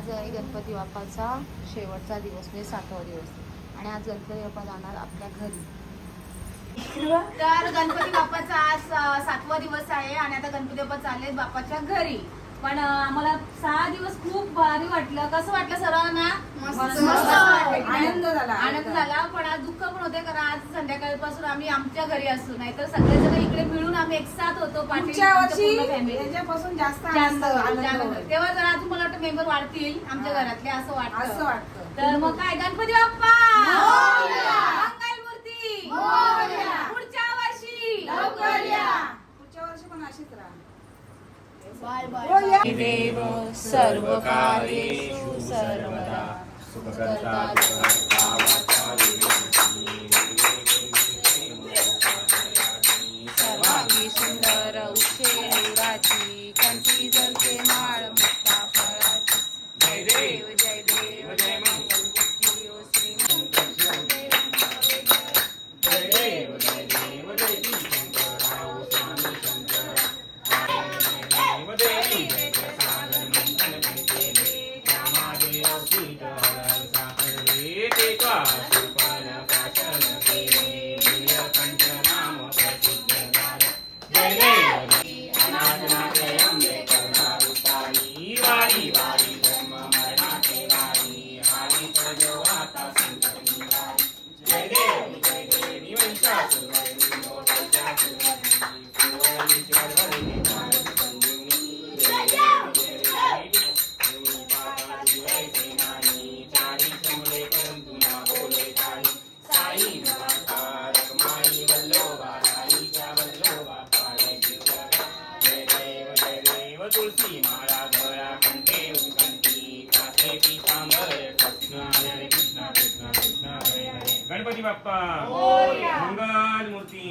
आज आहे गणपती बाप्पाचा शेवटचा दिवस म्हणजे 7वा दिवस आणि आज गणपती बाप्पा जाणार आपल्या घरी. तर गणपती बाप्पाचा आज 7वा दिवस आहे आणि आता गणपती बाप्पा चालले बाप्पाच्या घरी. पण आम्हाला 6 दिवस खूप भारी वाटलं. कसं वाटलं सर्वांना? आनंद झाला. पण आज दुःख पण होते कारण आज संध्याकाळपासून आम्ही आमच्या घरी असू, नाहीतर सगळेजण इकडे मिळून आम्ही एक साथ होतो. त्याच्यापासून जास्त तेव्हा जरा अजून मला वाटतं मेंबर वाढतील आमच्या घरातले असं वाटतं. तर मग काय गणपती बाप्पा मंगलमूर्ती पुढच्या वर्षी पुढच्या वर्षी पण अशीच राहा. Bye bye. देव सर्व कार्येषु सर्वदा सुखकर्ता सर्वांगी सुंदर उच्छे लिंगाची कंठी जलते माळ मुक्ता फळाची. जय देव जय देव जय मंगलमूर्ती ओ श्री जय देव जय देव जय शंकराव स्वामी शंकरा तुलसी माळा गळा कंठे उंकंठी कासे पीतांबर कृष्ण हरे कृष्ण कृष्ण कृष्ण हरे हरे. गणपती बाप्पा मंगल मूर्ती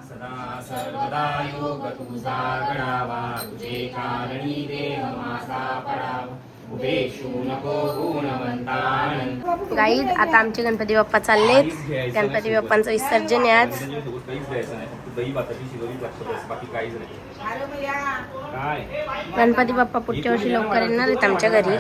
सदा सर्वदा योग तुझा गणावा तुझे कारणी देह माझा पडावा उभेशू नको गुणवंतानंद. गाईज आता आमचे गणपती बाप्पा चाललेत. गणपती बाप्पांचं विसर्जन आहे आज. गणपती बाप्पा पुढच्या वर्षी लवकर येणार आहेत आमच्या घरी.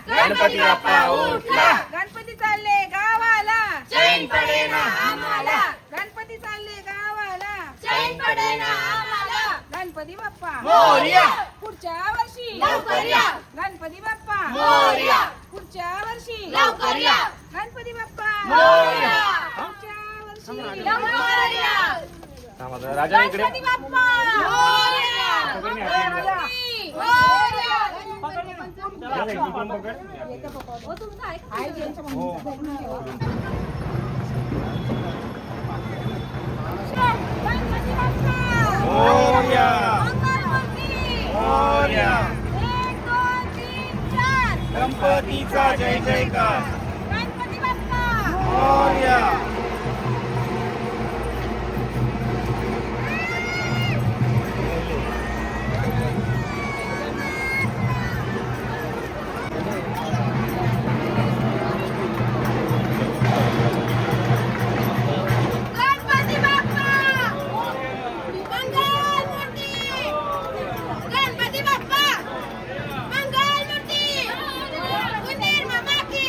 गणपती बाप्पा उठला. गणपती चालले गावाला चैन पडेना आम्हाला. गणपती चालले गावाला चैन पडेना आम्हाला. गणपती बाप्पा मोरया. पुढच्या वर्षी लवकर या. गणपती बाप्पा मोरया. पुढच्या वर्षी लवकर या. गणपती बाप्पा मोरया. पुढच्या वर्षी लवकर या. राजा इकडे गणपती बाप्पा गणपती बाप्पा मोरया. मंगलमूर्ती मोरया. 1 2 3 4 गणपतीचा जय जयकार. गणपती बाप्पा मोरया. गणपती बाप्पा मंगलमूर्ती गणपती बाप्पा मंगलमूर्ती उंदीर मामा की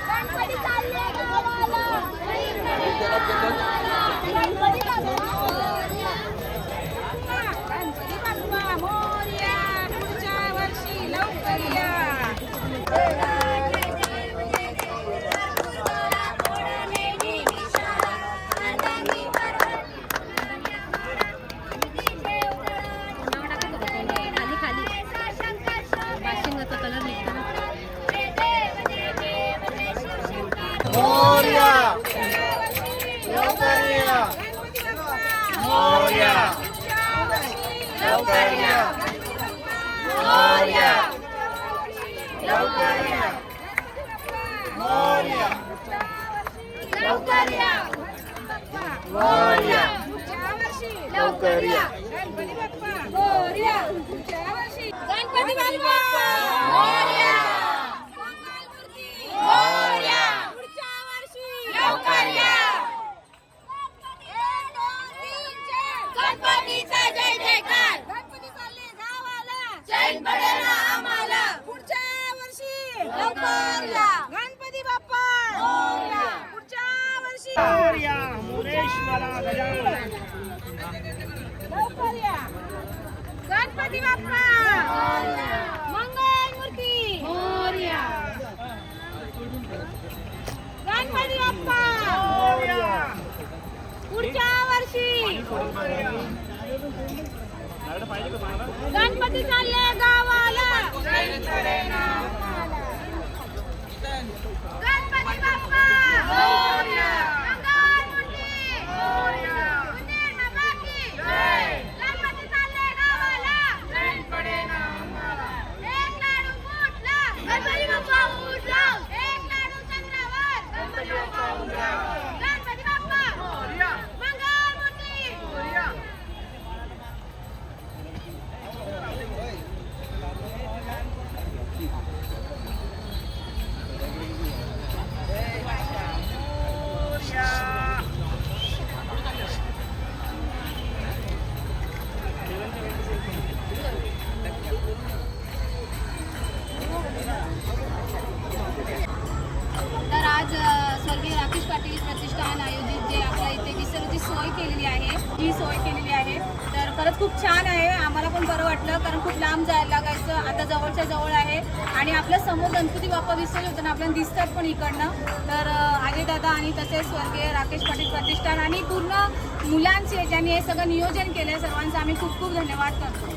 गणपती चालले गावाला गणपती बाप्पा मोरया पुढच्या वर्षी लवकर या मोरया. लवकर या. मोरया. लवकर या. मोरया. लवकर या. मोरया. लवकर या मोरया. पुढच्या वर्षी लवकर या. गणपती बाप्पा मोरया पुढच्या वर्षी गणपती बाप्पा मोरया मंगलमूर्ती मोरया पुढच्या वर्षी लवकर या गणपतीचा जय जयकार गणपती चालले गावाला चैन पडेल ना आम्हाला पुढच्या वर्षी लवकर या गणपती बाप्पा मोरया पुढच्या वर्षी मोरया. मोरेश्वरा गजानन. लवकर या गणपती बाप्पा मंगलमूर्ती मोरया गणपती बाप्पा पुढच्या वर्षी गणपती चालले गावाला गणपती बाप्पा मोरया मंगलमूर्ती मोरया उंदीर मामा की गणपती चालले गावाला एक लाडू फुटला गणपती बाप्पा उठला एक लाडू चंद्रावर गणपती बाप्पा उठला गणपती बाप्पा मोरया मंगलमूर्ती मोरया तर आज स्वर्गीय राकेश पाटील प्रतिष्ठान आयोजित जे आपल्या इथे विसर्जी सोय केलेली आहे ही सोय केलेली आहे तर खरंच खूप छान आहे. आम्हाला पण बरं वाटलं कारण खूप लांब जायला लागायचं. आता जवळच्या जवळ आहे आणि आपल्या समोर गणपती बाप्पा विसर्जन होताना आपल्याला दिसतात पण इकडनं. तर अजय दादा आणि तसेच स्वर्गीय राकेश पाटील प्रतिष्ठान आणि पूर्ण मुलांचे ज्यांनी हे सगळं नियोजन केलं सर्वांचं आम्ही खूप खूप धन्यवाद करतो.